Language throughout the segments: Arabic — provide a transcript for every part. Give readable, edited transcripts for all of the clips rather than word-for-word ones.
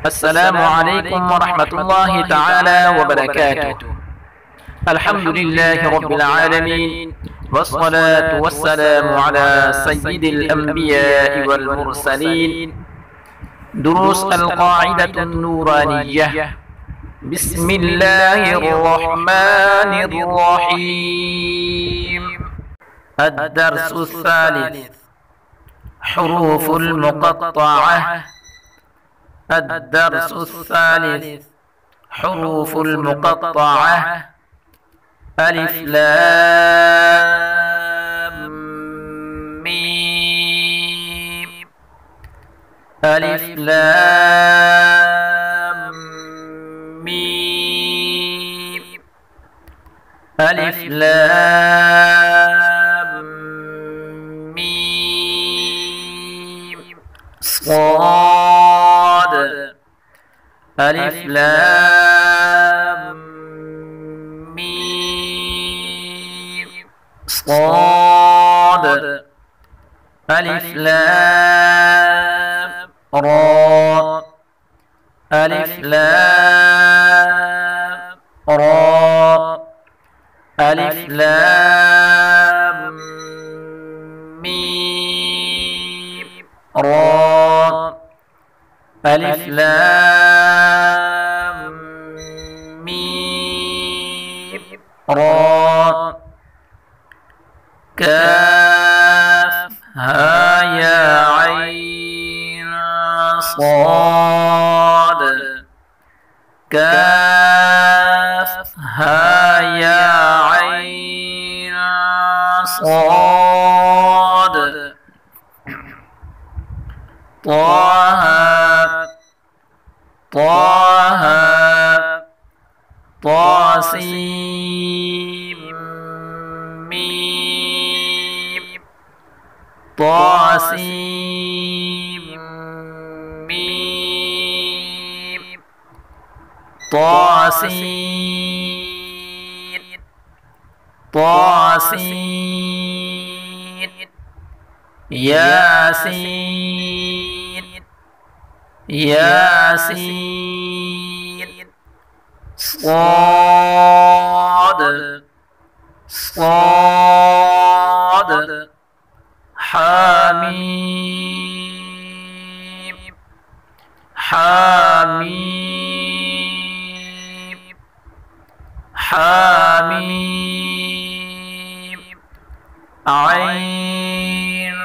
السلام عليكم ورحمة الله تعالى وبركاته. الحمد لله رب العالمين، والصلاة والسلام على سيد الأنبياء والمرسلين. دروس القاعدة النورانية. بسم الله الرحمن الرحيم. الدرس الثالث: حروف المقطعة. الدرس الثالث: حروف المقطعة. ألف لام ميم. ألف لام ميم. ألف لام ميم. صاد. ألف لام ميم. صاد. ألف لام را. ألف لام را. ألف لام ميم را. ألف لام ميم را. كاف ها يا عين صاد. كاف ها يا عين صاد. طه. طه. طاسيم ميم. طاسيم ميم. طاسين. طاسين. ياسين. ياسين. صاد. صاد. حميم. حميم. حميم. عين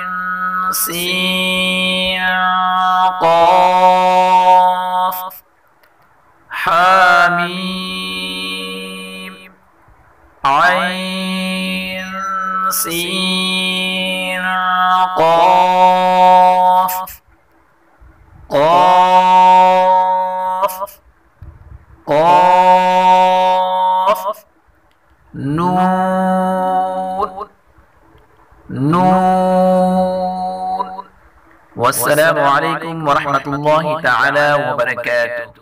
سين قاف. حميم. عين سين قاف. قاف. قاف. نون. نون. والسلام عليكم ورحمة الله تعالى وبركاته.